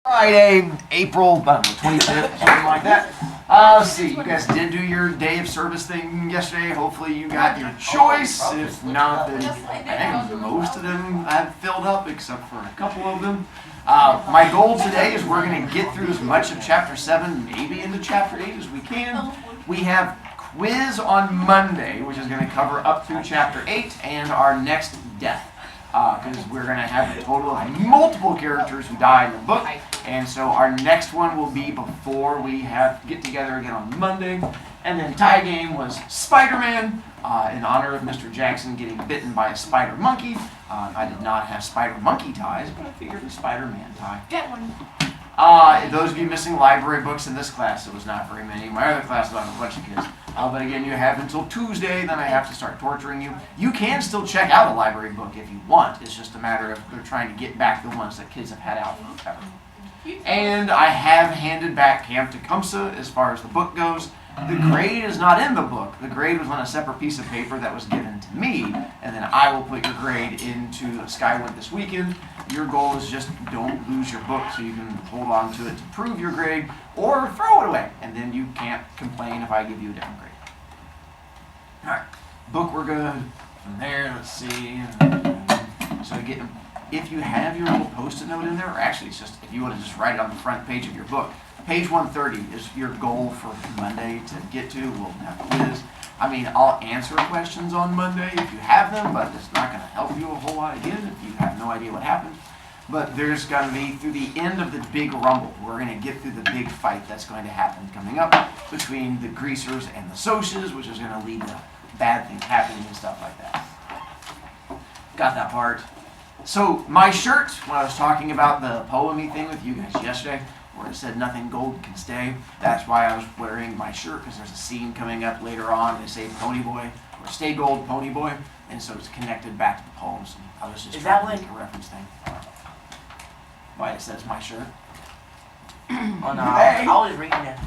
Friday, April, I don't know, 25th, something like that. Let's see, you guys did do your day of service thing yesterday. Hopefully you got your choice. If not, then I think most of them I've filled up except for a couple of them. My goal today is we're going to get through as much of Chapter 7, maybe into Chapter 8 as we can. We have quiz on Monday, which is going to cover up through Chapter 8 and our next death. Because we're going to have a total of multiple characters who die in the book. And so our next one will be before we get together again on Monday. And then tie game was Spider-Man, in honor of Mr. Jackson getting bitten by a spider monkey. I did not have spider monkey ties, but I figured a Spider-Man tie. Get one. Those of you missing library books in this class, it was not very many. My other classes, I have a bunch of kids. But again, you have until Tuesday, then I have to start torturing you. You can still check out a library book if you want. It's just a matter of they're trying to get back the ones that kids have had out forever. And I have handed back Camp Tecumseh as far as the book goes. The grade is not in the book. The grade was on a separate piece of paper that was given to me, and then I will put your grade into Skyward this weekend. Your goal is just don't lose your book so you can hold on to it to prove your grade, or throw it away, and then you can't complain if I give you a different grade. Alright, book we're good. From there, let's see. So again, if you have your little post-it note in there, or actually it's just, if you want to just write it on the front page of your book, page 130 is your goal for Monday to get to. We'll have a quiz. I mean, I'll answer questions on Monday if you have them, but it's not going to help you a whole lot again if you have no idea what happened. But there's going to be, through the end of the big rumble, we're going to get through the big fight that's going to happen coming up between the greasers and the Socs, which is going to lead to bad things happening and stuff like that. Got that part. So my shirt, when I was talking about the poem-y thing with you guys yesterday, where it said nothing gold can stay, that's why I was wearing my shirt, because there's a scene coming up later on. They say Pony Boy, or Stay Gold Pony Boy, and so it's connected back to the poems. I was just trying to make a reference thing. Why it says my shirt. Oh no, Hey. I was reading that.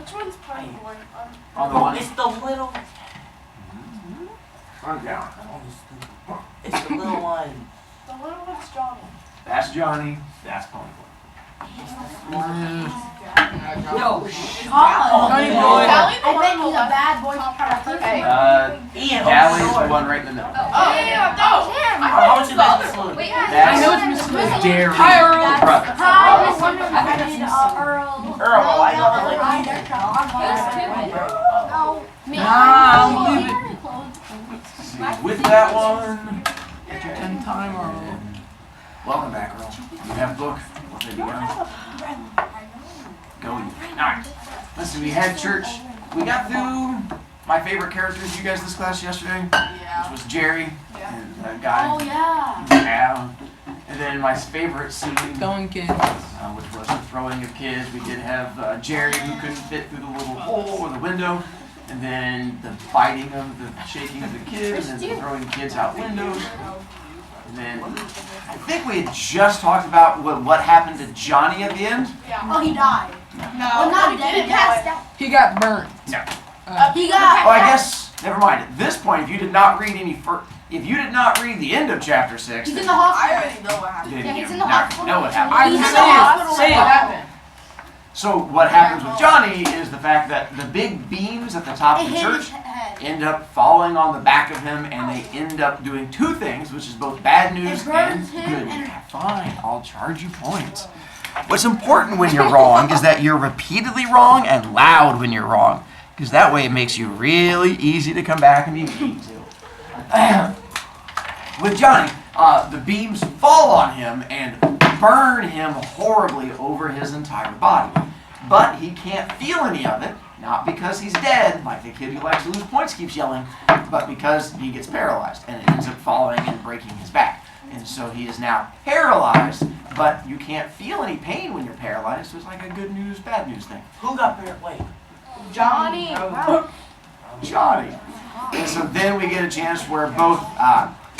Which one's Pony Boy? On the one. It's the little. On down. It's the little one. The little one's Johnny. That's Johnny. That's Pony Boy. No. Pony Boy. I bet he's a bad boy. Ian. Dally's the one right in the middle. Oh, yeah, no. How much is that? Wait, That's Jerry. Hi, Earl. Brother. Hi, Miss Earl. Earl, why you don't like With that one, get your 10 time Earl. Welcome back, Earl. You have a book. There you go. Go. Alright. Listen, we had church. We got through my favorite characters you guys this class yesterday. Which was Jerry. And that guy. Oh, yeah. Yeah. And then my favorite scene. Throwing kids. Which was the throwing of kids. We did have Jerry who couldn't fit through the little hole or the window. And then the biting of the shaking of the kids, and then throwing kids out windows. And then I think we had just talked about what happened to Johnny at the end. Oh, he died. Well, not dead. He passed out. He got burnt. No. He got. Oh, I guess never mind. At this point, if you did not read the end of chapter 6, He's then in the hospital. I already know what happened. did Yeah, you he's in the not hospital. know what happened? I He's in the say hospital. it. Say it. So what happens with Johnny is the fact that the big beams at the top It of the hit church his head. end up falling on the back of him, and they end up doing two things, which is both bad news It burns and him good. and- Fine, I'll charge you points. What's important when you're wrong is that you're repeatedly wrong and loud when you're wrong, because that way it makes you really easy to come back and be mean to. With Johnny, the beams fall on him and burn him horribly over his entire body. But he can't feel any of it, not because he's dead, like the kid who likes to lose points keeps yelling, but because he gets paralyzed and it ends up falling and breaking his back. And so he is now paralyzed, but you can't feel any pain when you're paralyzed, so it's like a good news, bad news thing. Who got parent? Wait. Johnny. Johnny. And so then we get a chance where both,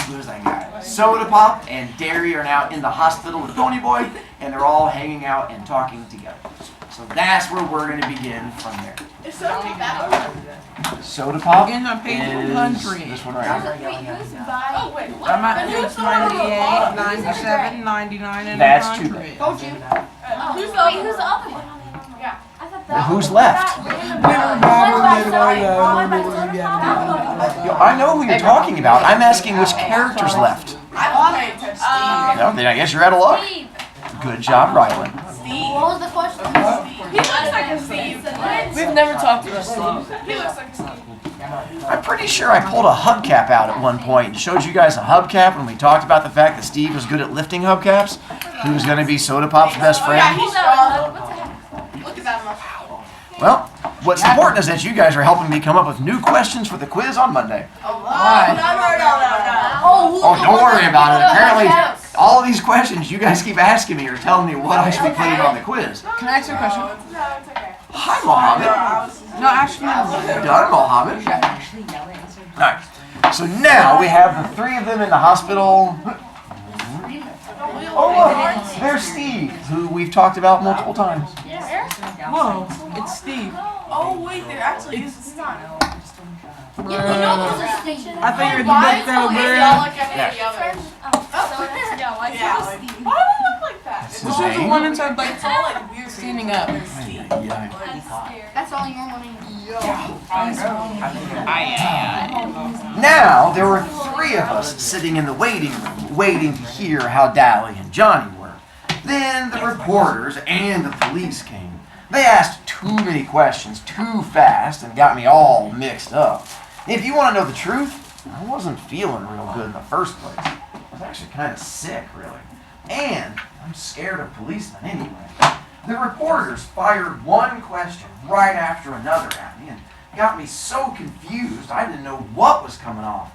who's that guy? Soda Pop and Derry are now in the hospital with Pony Boy, and they're all hanging out and talking together. So that's where we're going to begin from there. It's so bad. Soda pop Begin on page is 100. this one right here. Oh, wait, what? I'm at Who's page the one with the 98, ball? 97, 99, and That's 100. Told you. Who's the other one? Yeah. Well, who's left? Yo, I know who you're talking about. I'm asking which character's left. I don't Steve. No, then I guess you're out of luck. Good job, Rylan. What was the question? He looks like a Steve. We've never talked about Steve. He looks like a Steve. I'm pretty sure I pulled a hubcap out at one point and showed you guys a hubcap when we talked about the fact that Steve was good at lifting hubcaps. He was going to be Soda Pop's best Oh, yeah, friend. he's strong. Look at that muscle. Well, what's important is that you guys are helping me come up with new questions for the quiz on Monday. Oh, Why? Oh, don't worry about it. Apparently, all of these questions you guys keep asking me are telling me what I should be putting on the quiz. Can I ask you a question? No, it's okay. Hi, Mohammed. No, actually, no. Done, Mohammed. Alright, so now we have the three of them in the hospital. Oh, look, there's Steve, who we've talked about multiple times. Whoa, it's Steve. Oh, wait, there actually is a Steve. I thought you were the Why big is though, the man. like any other? Yeah, why do they look like that? This was the one inside, like, It's all like weird. standing up. That's all normal name. Now, there were three of us sitting in the waiting room, waiting to hear how Dally and Johnny were. Then the reporters and the police came. They asked too many questions too fast and got me all mixed up. If you want to know the truth, I wasn't feeling real good in the first place. I was actually kind of sick, really. And I'm scared of policemen anyway. The reporters fired one question right after another at me and got me so confused I didn't know what was coming off.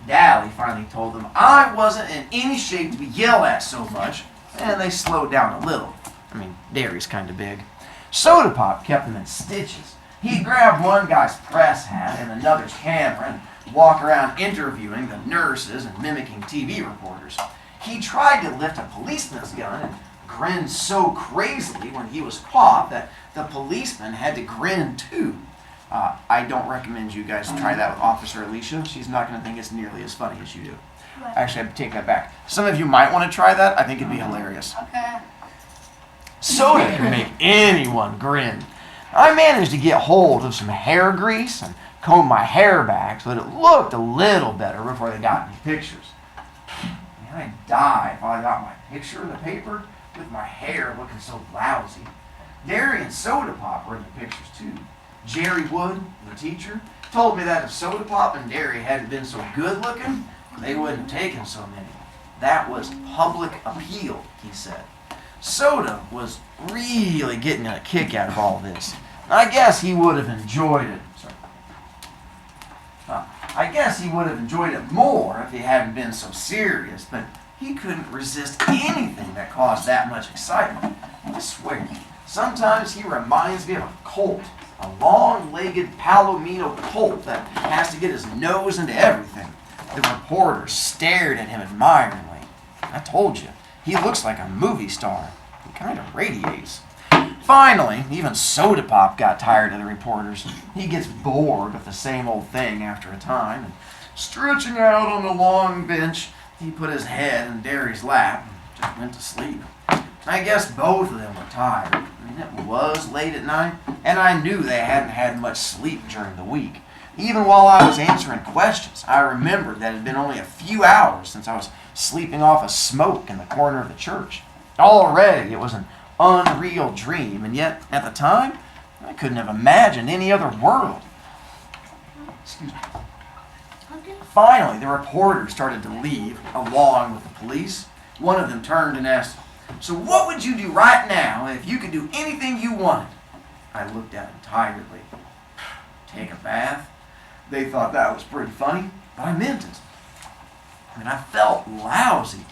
Dally finally told them I wasn't in any shape to be yelled at so much, and they slowed down a little. I mean, Derry's kind of big. Soda Pop kept them in stitches. He'd grab one guy's press hat and another's camera and walk around interviewing the nurses and mimicking TV reporters. He tried to lift a policeman's gun and grinned so crazily when he was caught that the policeman had to grin too. I don't recommend you guys try that with Officer Alicia. She's not going to think it's nearly as funny as you do. Actually, I take that back. Some of you might want to try that. I think it'd be hilarious. Okay. Soda can make anyone grin. I managed to get hold of some hair grease and comb my hair back so that it looked a little better before they got any pictures. Man, I'd die if I got my picture in the paper with my hair looking so lousy. Derry and Soda Pop were in the pictures too. Jerry Wood, the teacher, told me that if Soda Pop and Derry hadn't been so good looking, they wouldn't have taken so many. That was public appeal, he said. Soda was really getting a kick out of all this. I guess he would have enjoyed it. I guess he would have enjoyed it more if he hadn't been so serious, but he couldn't resist anything that caused that much excitement. I swear, sometimes he reminds me of a colt, a long-legged Palomino colt that has to get his nose into everything. The reporter stared at him admiringly. I told you, he looks like a movie star. He kind of radiates. Finally, even Soda Pop got tired of the reporters. He gets bored with the same old thing after a time, and stretching out on the long bench, he put his head in Derry's lap and just went to sleep. I guess both of them were tired. I mean, it was late at night, and I knew they hadn't had much sleep during the week. Even while I was answering questions, I remembered that it had been only a few hours since I was sleeping off a smoke in the corner of the church. Already it was an unreal dream, and yet, at the time, I couldn't have imagined any other world. Excuse me. Finally, the reporters started to leave, along with the police. One of them turned and asked, "So what would you do right now if you could do anything you wanted?" I looked at him tiredly. Take a bath? They thought that was pretty funny, but I meant it. I mean, I felt lousy.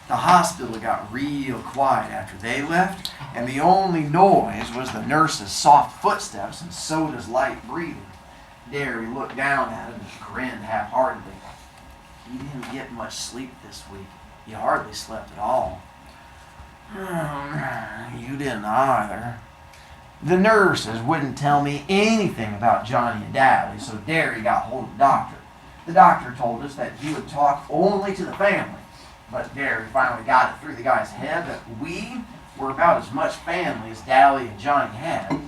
The hospital got real quiet after they left, and the only noise was the nurse's soft footsteps and Soda's light breathing. Derry looked down at him and grinned half-heartedly. He didn't get much sleep this week. He hardly slept at all. You didn't either. The nurses wouldn't tell me anything about Johnny and Dally, so Derry got hold of the doctor. The doctor told us that he would talk only to the family, but Derry finally got it through the guy's head that we were about as much family as Dally and Johnny had.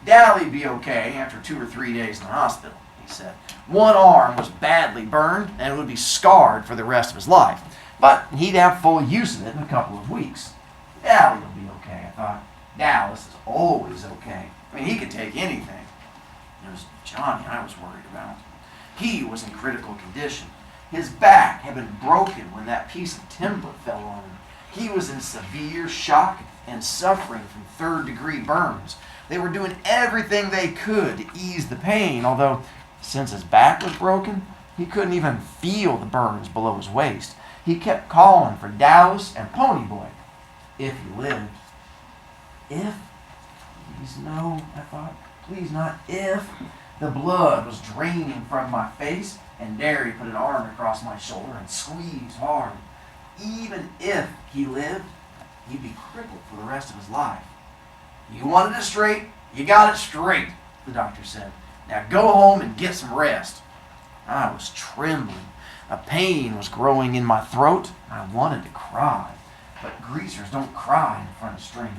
Dally'd be okay after 2 or 3 days in the hospital, he said. One arm was badly burned and would be scarred for the rest of his life, but he'd have full use of it in a couple of weeks. Dally will be okay, I thought. Dallas is always okay. I mean, he could take anything. It was Johnny I was worried about. He was in critical condition. His back had been broken when that piece of timber fell on him. He was in severe shock and suffering from third-degree burns. They were doing everything they could to ease the pain, although since his back was broken, he couldn't even feel the burns below his waist. He kept calling for Dallas and Ponyboy, if he lived. If? Please no, I thought. Please not if. The blood was draining from my face, and Derry put an arm across my shoulder and squeezed hard. Even if he lived, he'd be crippled for the rest of his life. You wanted it straight, you got it straight, the doctor said. Now go home and get some rest. I was trembling. A pain was growing in my throat. I wanted to cry, but greasers don't cry in front of strangers.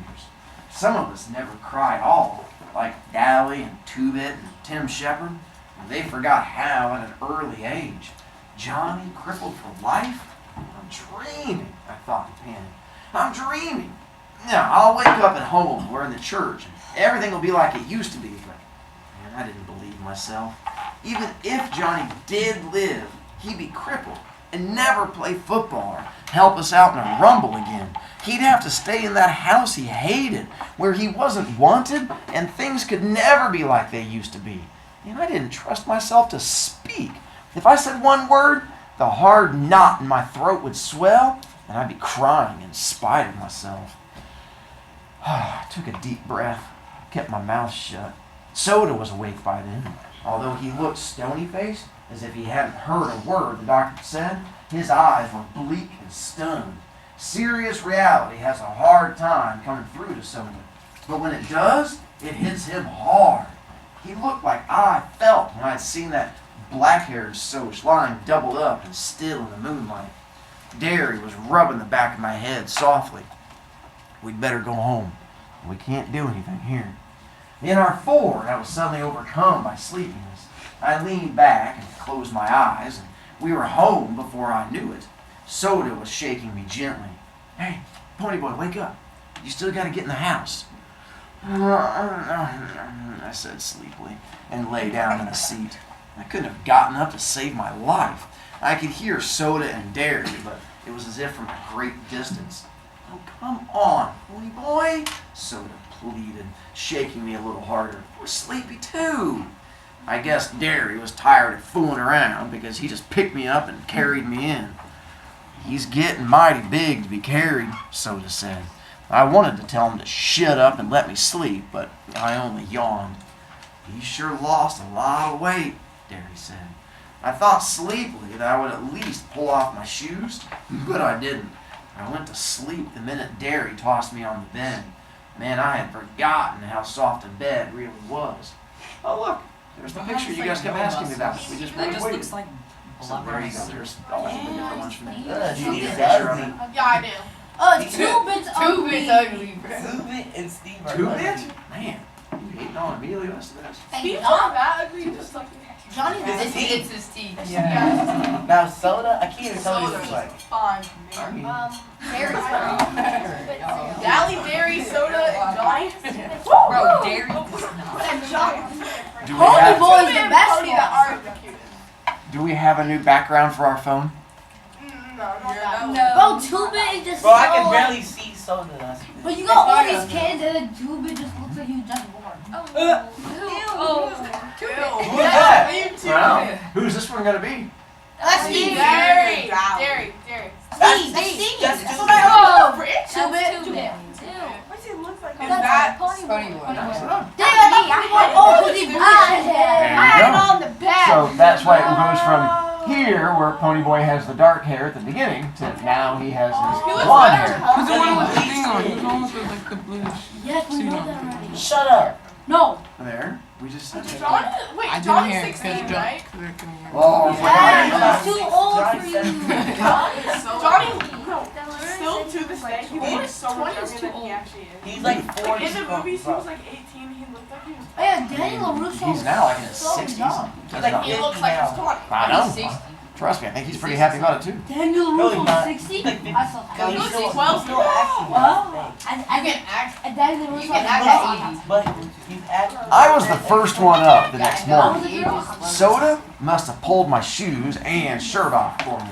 Some of us never cry at all, like Dally and Two-Bit and Tim Shepard. And they forgot how at an early age. Johnny crippled for life? I'm dreaming, I thought in panic. I'm dreaming. Now, I'll wake up at home or in the church, and everything will be like it used to be. But, man, I didn't believe myself. Even if Johnny did live, he'd be crippled and never play football or help us out in a rumble again. He'd have to stay in that house he hated, where he wasn't wanted, and things could never be like they used to be. And I didn't trust myself to speak. If I said one word, the hard knot in my throat would swell, and I'd be crying in spite of myself. I took a deep breath, kept my mouth shut. Soda was awake by then. Although he looked stony-faced, as if he hadn't heard a word the doctor said, his eyes were bleak and stunned. Serious reality has a hard time coming through to Soda, but when it does, it hits him hard. He looked like I felt when I'd seen that black-haired Soch lying doubled up and still in the moonlight. Derry was rubbing the back of my head softly. We'd better go home. We can't do anything here. In our Ford, I was suddenly overcome by sleepiness. I leaned back and closed my eyes, and we were home before I knew it. Soda was shaking me gently. Hey, Ponyboy, wake up. You still got to get in the house. I said sleepily, and lay down in the seat. I couldn't have gotten up to save my life. I could hear Soda and Derry, but it was as if from a great distance. Oh, come on, Ponyboy, Soda pleaded, shaking me a little harder. We're sleepy too. I guess Derry was tired of fooling around because he just picked me up and carried me in. He's getting mighty big to be carried, Soda said. I wanted to tell him to shut up and let me sleep, but I only yawned. He sure lost a lot of weight, Derry said. I thought sleepily that I would at least pull off my shoes, but I didn't. I went to sleep the minute Derry tossed me on the bed. Man, I had forgotten how soft a bed really was. Oh, look, there's the picture you guys kept asking me about. We just That just waited. looks like So there you go. There's all the different ones from Do there. you Do you need need a a picture of it? Yeah, I do. Two-Bit's ugly. Two-Bit and Steve are Two-Bit? Man, you hating on Amelia the rest of this? Hey, He's John- not that ugly, just like Johnny's It's this teeth. his teeth. Yeah. Now Soda, I can't even tell you Soda's who's like. fine. I mean, Very fine. Dally, Dairy, Soda, and Johnny. bro, Dairy does not. And John. do we Pony have Boy's the Pony best that one. are the cutest. do we have a new background for our phone? No, not that. Bro, Two-Bit is just Bro, I so, can like- barely see Soda. That's But you got all these kids and then Two-Bit just looks like he was just born. Who's that? You too. Well, who's this one gonna be? That's Steve. Steve. Dairy. Steve. That's That's Two-Bit. Two-Bit. What's he look like? That's That Pony Pony Boy. Boy. Daddy, I had all the There you I had go. it on the back. So that's why it goes from here, where Ponyboy has the dark hair at the beginning, to now he has his He looks blonde better. hair. Who's the one with the thing on? Who's the one with the, like the bluish? Yes, we suit know on? that already. Shut up. No. There, we just said it. John, I wait, didn't John hear is it 16, because right? they're couldn't hear. Oh, Yeah, he's too old for Johnny you. said- Johnny, no, still to this day, he looks so much 20 is younger too than he old. actually is. He's like 40. Like in the movies, he was like 18. He looked like he was. Oh yeah, Daniel LaRusso. He's now like in his so 60s. young. That's Like, not- He looks like he's 20. I know. Trust me, I think he's pretty happy about it too. Daniel No, he's LaRusso, not. 60? Like, I saw No, that. he's He's still, 12. he's still acting. Wow. I You can act. and Daniel LaRusso. You can act is at But he's acting. I was the first one up the next I morning. was a girl. Soda must have pulled my shoes and shirt off for me.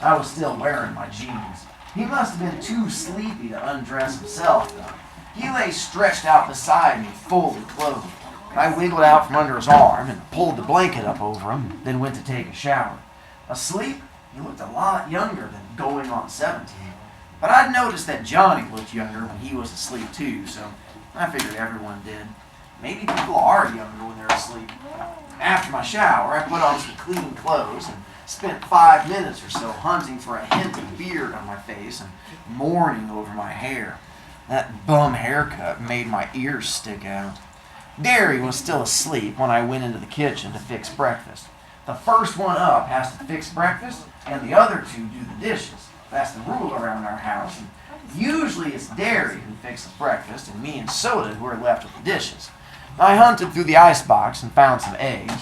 I was still wearing my jeans. He must have been too sleepy to undress himself, though. He lay stretched out beside me, fully clothed. I wiggled out from under his arm and pulled the blanket up over him, then went to take a shower. Asleep, he looked a lot younger than going on 17. But I'd noticed that Johnny looked younger when he was asleep too, so I figured everyone did. Maybe people are younger when they're asleep. After my shower, I put on some clean clothes and spent 5 minutes or so hunting for a hint of beard on my face and mourning over my hair. That bum haircut made my ears stick out. Derry was still asleep when I went into the kitchen to fix breakfast. The first one up has to fix breakfast, and the other two do the dishes. That's the rule around our house. And usually it's Derry who fixes breakfast, and me and Soda who are left with the dishes. I hunted through the icebox and found some eggs.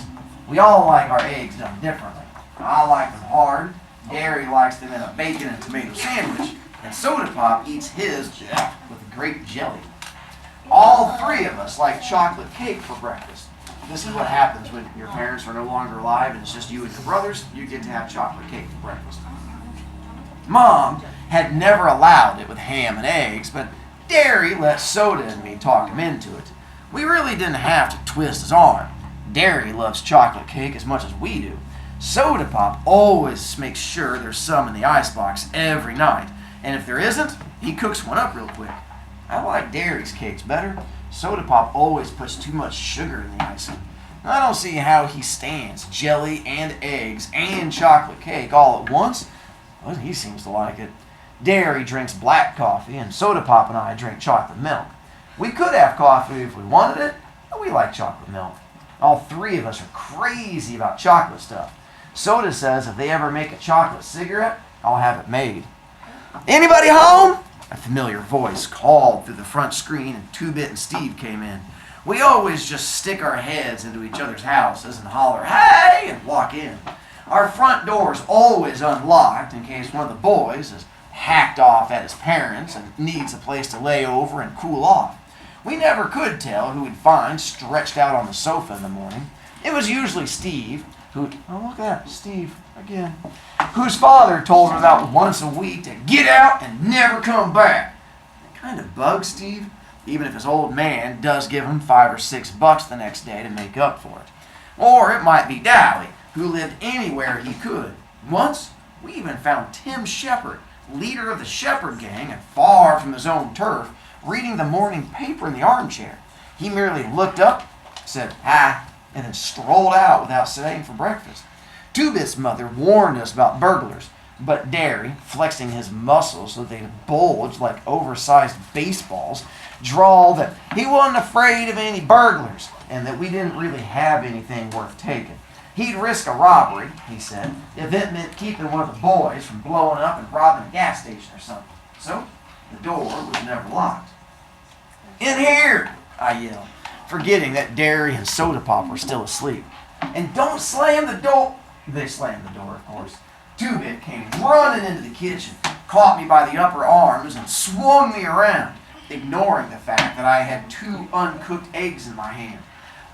We all like our eggs done differently. I like them hard, Derry likes them in a bacon and tomato sandwich, and Soda Pop eats his with a grape jelly. All three of us like chocolate cake for breakfast. This is what happens when your parents are no longer alive and it's just you and your brothers. You get to have chocolate cake for breakfast. Mom had never allowed it with ham and eggs, but Derry let Soda and me talk him into it. We really didn't have to twist his arm. Derry loves chocolate cake as much as we do. Soda Pop always makes sure there's some in the icebox every night, and if there isn't, he cooks one up real quick. I like Derry's cakes better. Soda Pop always puts too much sugar in the icing. I don't see how he stands jelly and eggs and chocolate cake all at once, but he seems to like it. Derry drinks black coffee, and Soda Pop and I drink chocolate milk. We could have coffee if we wanted it, but we like chocolate milk. All three of us are crazy about chocolate stuff. Soda says if they ever make a chocolate cigarette, I'll have it made. Anybody home? A familiar voice called through the front screen, and Two-Bit and Steve came in. We always just stick our heads into each other's houses and holler, "Hey!" and walk in. Our front door's always unlocked in case one of the boys is hacked off at his parents and needs a place to lay over and cool off. We never could tell who we'd find stretched out on the sofa in the morning. It was usually Steve, who, oh look at that, Steve, again, whose father told him about once a week to get out and never come back. It kind of bugs Steve, even if his old man does give him $5 or $6 the next day to make up for it. Or it might be Dally, who lived anywhere he could. Once, we even found Tim Shepard, leader of the Shepherd gang and far from his own turf, reading the morning paper in the armchair. He merely looked up, said hi, and then strolled out without staying for breakfast. Two-Bit's mother warned us about burglars, but Derry, flexing his muscles so they bulged like oversized baseballs, drawled that he wasn't afraid of any burglars and that we didn't really have anything worth taking. He'd risk a robbery, he said, if it meant keeping one of the boys from blowing up and robbing a gas station or something. So, the door was never locked. "In here!" I yelled, forgetting that Derry and Soda Pop were still asleep. "And don't slam the door." They slammed the door, of course. Two-Bit came running into the kitchen, caught me by the upper arms, and swung me around, ignoring the fact that I had 2 uncooked eggs in my hand.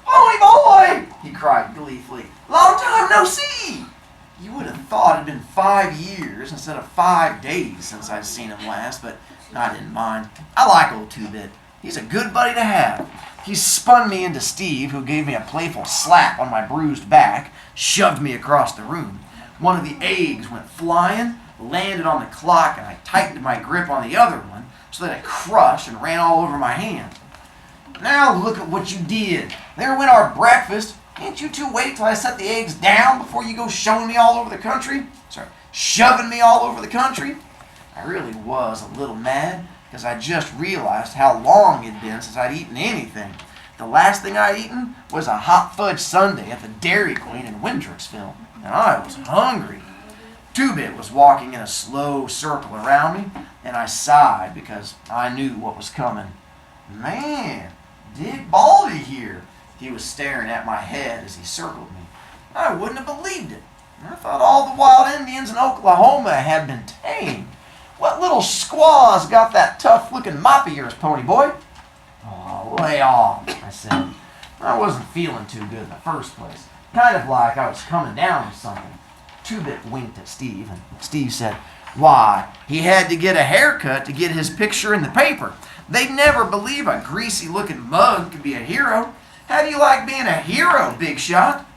"Pony boy!" he cried gleefully. "Long time no see!" You would have thought it had been 5 years instead of 5 days since I'd seen him last, but I didn't mind. I like old Two-Bit. He's a good buddy to have. He spun me into Steve, who gave me a playful slap on my bruised back, shoved me across the room. One of the eggs went flying, landed on the clock, and I tightened my grip on the other one so that it crushed and ran all over my hand. "Now look at what you did. There went our breakfast. Can't you two wait till I set the eggs down before you go showing me all over the country? Sorry, shoving me all over the country? I really was a little mad because I just realized how long it'd been since I'd eaten anything. The last thing I'd eaten was a hot fudge sundae at the Dairy Queen in Windricksville, and I was hungry. Two-Bit was walking in a slow circle around me, and I sighed because I knew what was coming. Man, Dick Baldy here. He was staring at my head as he circled me. I wouldn't have believed it. I thought all the wild Indians in Oklahoma had been tamed. What little squaw's got that tough-looking mop of yours, pony boy? Oh, lay off, I said. I wasn't feeling too good in the first place. Kind of like I was coming down with something. Two-Bit winked at Steve, and Steve said, why, he had to get a haircut to get his picture in the paper. They'd never believe a greasy-looking mug could be a hero. How do you like being a hero, Big Shot?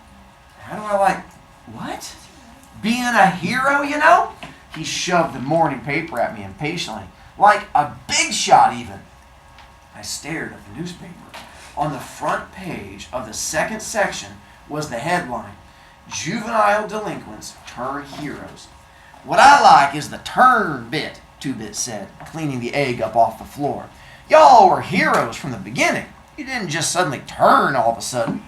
How do I like what? Being a hero, you know? He shoved the morning paper at me impatiently, like a big shot even. I stared at the newspaper. On the front page of the second section was the headline, Juvenile Delinquents Turn Heroes. What I like is the turn bit, Two-Bit said, cleaning the egg up off the floor. Y'all were heroes from the beginning. You didn't just suddenly turn all of a sudden.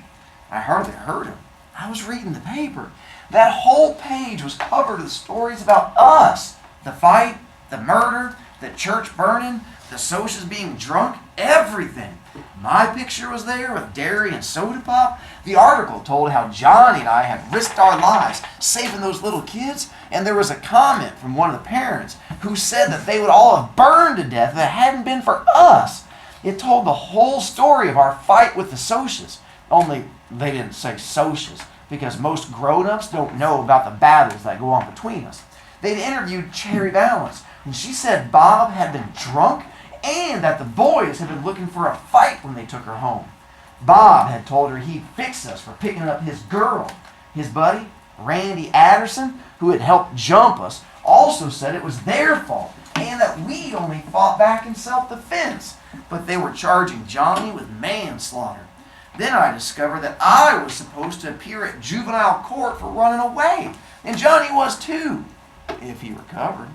I hardly heard him. I was reading the paper. That whole page was covered with stories about us. The fight, the murder, the church burning, the socials being drunk, everything. My picture was there with dairy and soda pop. The article told how Johnny and I had risked our lives saving those little kids, and there was a comment from one of the parents who said that they would all have burned to death if it hadn't been for us. It told the whole story of our fight with the socials, only they didn't say socials, because most grown-ups don't know about the battles that go on between us. They'd interviewed Cherry Valance, and she said Bob had been drunk and that the boys had been looking for a fight when they took her home. Bob had told her he'd fix us for picking up his girl. His buddy, Randy Adderson, who had helped jump us, also said it was their fault and that we only fought back in self-defense, but they were charging Johnny with manslaughter. Then I discovered that I was supposed to appear at juvenile court for running away, and Johnny was too, if he recovered.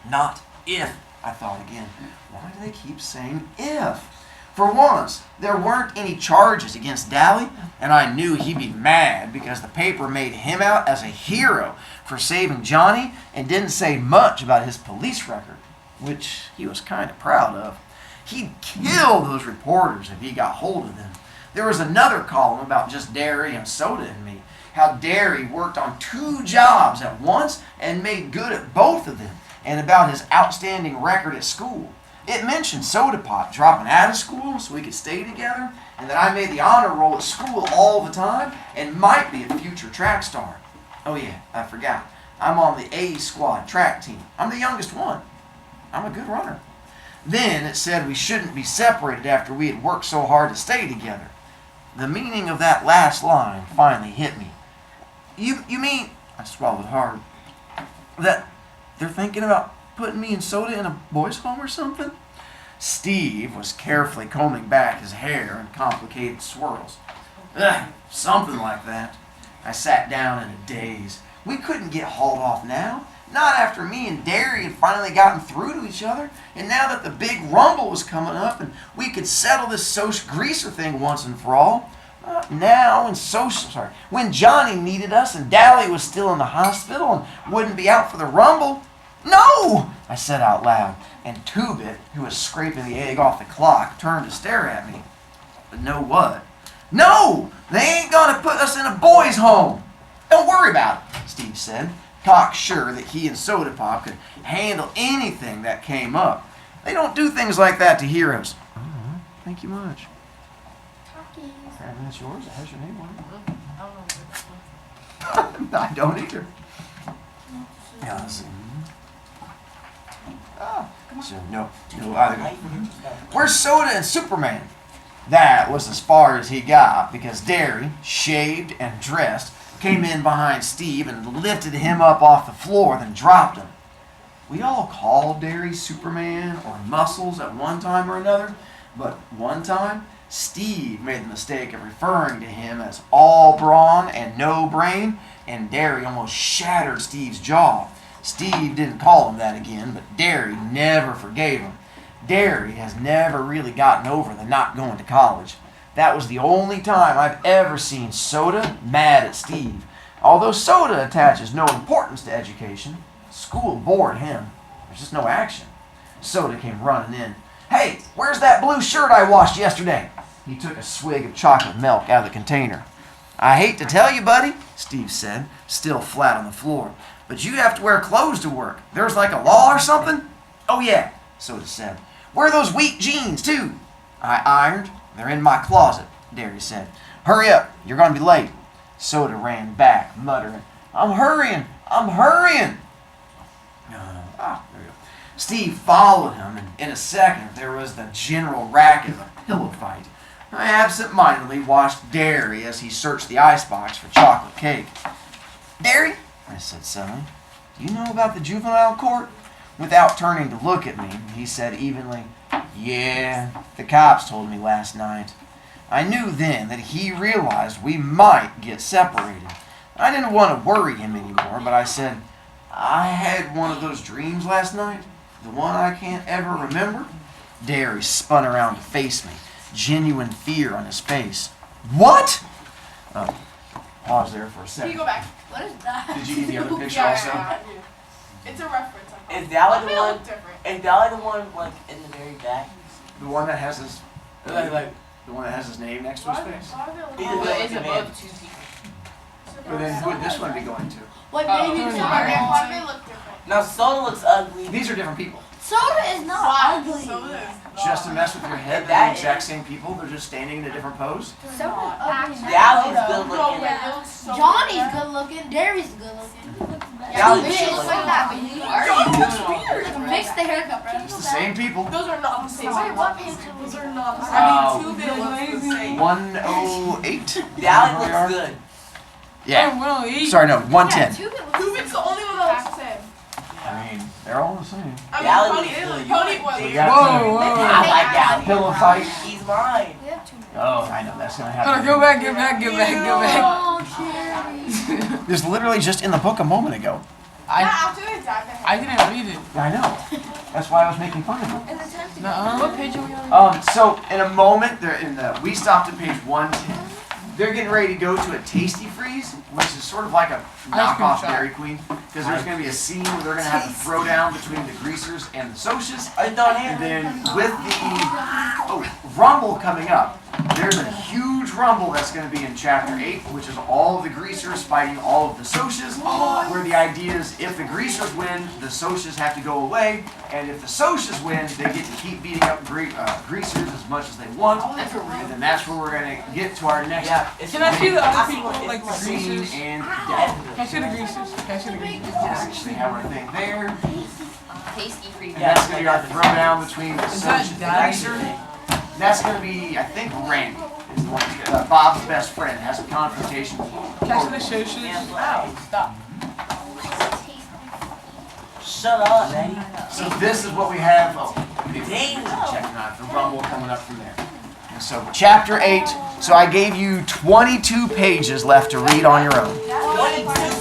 Not if, I thought again. Why do they keep saying if? For once, there weren't any charges against Dally, and I knew he'd be mad because the paper made him out as a hero for saving Johnny and didn't say much about his police record, which he was kind of proud of. He'd kill those reporters if he got hold of them. There was another column about just Derry and Soda and me, how Derry worked on 2 jobs at once and made good at both of them, and about his outstanding record at school. It mentioned Soda Pop dropping out of school so we could stay together, and that I made the honor roll at school all the time and might be a future track star. Oh yeah, I forgot. I'm on the A squad track team. I'm the youngest one. I'm a good runner. Then it said we shouldn't be separated after we had worked so hard to stay together. The meaning of that last line finally hit me. You mean, I swallowed hard, that they're thinking about putting me and Soda in a boys' home or something? Steve was carefully combing back his hair in complicated swirls. Something like that. I sat down in a daze. We couldn't get hauled off now. Not after me and Derry had finally gotten through to each other, and now that the big rumble was coming up and we could settle this social greaser thing once and for all. When Johnny needed us and Dally was still in the hospital and wouldn't be out for the rumble. No, I said out loud, and Two-Bit, who was scraping the egg off the clock, turned to stare at me. But no what? No, they ain't gonna put us in a boys' home. Don't worry about it, Steve said, cocksure that he and Soda Pop could handle anything that came up. They don't do things like that to heroes. Oh, thank you much. That's yours? It has your name on it. I don't either. Yeah, let's see. So no, either. Where's Soda and Superman? That was as far as he got because Derry, shaved and dressed, came in behind Steve and lifted him up off the floor, then dropped him. We all called Derry Superman or Muscles at one time or another, but one time Steve made the mistake of referring to him as all brawn and no brain, and Derry almost shattered Steve's jaw. Steve didn't call him that again, but Derry never forgave him. Derry has never really gotten over the not going to college. That was the only time I've ever seen Soda mad at Steve. Although Soda attaches no importance to education, school bored him. There's just no action. Soda came running in. "Hey, where's that blue shirt I washed yesterday?" He took a swig of chocolate milk out of the container. "I hate to tell you, buddy," Steve said, still flat on the floor, "but you have to wear clothes to work. There's like a law or something?" "Oh yeah," Soda said. "Wear those weak jeans too." "I ironed. They're in my closet," Derry said. "Hurry up, you're going to be late." Soda ran back, muttering, I'm hurrying. There we go. Steve followed him, and in a second there was the general racket of a pillow fight. I absent-mindedly watched Derry as he searched the icebox for chocolate cake. "Derry," I said suddenly, "do you know about the juvenile court?" Without turning to look at me, he said evenly, "Yeah, the cops told me last night." I knew then that he realized we might get separated. I didn't want to worry him anymore, but I said, "I had one of those dreams last night, the one I can't ever remember." Derry spun around to face me, genuine fear on his face. "What?" Pause there for a Can second. you go back? What is that? Did you get the other picture Yeah, also? I do. It's a reference. Is that like I the feel one? different. Is that like the one like in the very back? The one that has his Like the one that has his name next to his face. Either But way, it's above 2 people. But then who would this one be going to? What Oh, baby sorry. Why do they look different? now Soda looks ugly. These are different people. Soda is not Why? ugly. Soda is Just to mess with your head, they're the exact same people. They're just standing in a different pose. Soda's ugly. Dally's good No, looking. wait, they look so Johnny's different. good looking. Derry's good looking. Dally's They good look looking. like that, but you mix the haircut, bro. It's the same people. Those are not the same. Wait, what page Those are not the same. Wow. I mean, two billions the same. 108. Dally looks good. Yeah. Well, eat. Sorry, no, 110. Cuban's the only one that looks the same. I mean, they're all the same. I mean, Dally Pony, looks good. Pony boy. We got Whoa, two. whoa. I like Dally. Pillow fight. He's mine. Oh, I know that's gonna Gotta happen. go back, get back. Oh, Sherry. There's literally just in the book a moment ago. Yeah, after they died, they I had didn't read it. I know. That's why I was making fun of you. Nuh-uh. What page are we on? So in a moment, we stopped at page 110. They're getting ready to go to a Tasty Freeze, which is sort of like a knockoff shop. Dairy Queen, because there's going to be a scene where they're going to have a throwdown between the greasers and the socias. I don't And have. then with the Rumble coming up, there's a huge Rumble that's going to be in Chapter 8, which is all of the greasers fighting all of the socias, where the idea is if the greasers win, the socias have to go away, and if the socias win, they get to keep beating up greasers as much as they want, and then that's where we're going to get to our next Yeah. It's Can I see the other I people, it's like the scene greasers? and death. Can I see the greasers? Can I see the greasers? Actually have our thing there, Tasty free. and that's going to be our throwdown between the Is that socias and the Daddy? greasers. That's going to be, I think, Randy. Is the one that's Bob's best friend has a confrontation with Can I see the socials? Ow, stop. Shut up, Daddy. So this is what we have. Oh, Damn. checking out the Rumble coming up from there. And so Chapter 8. So I gave you 22 pages left to read on your own. 22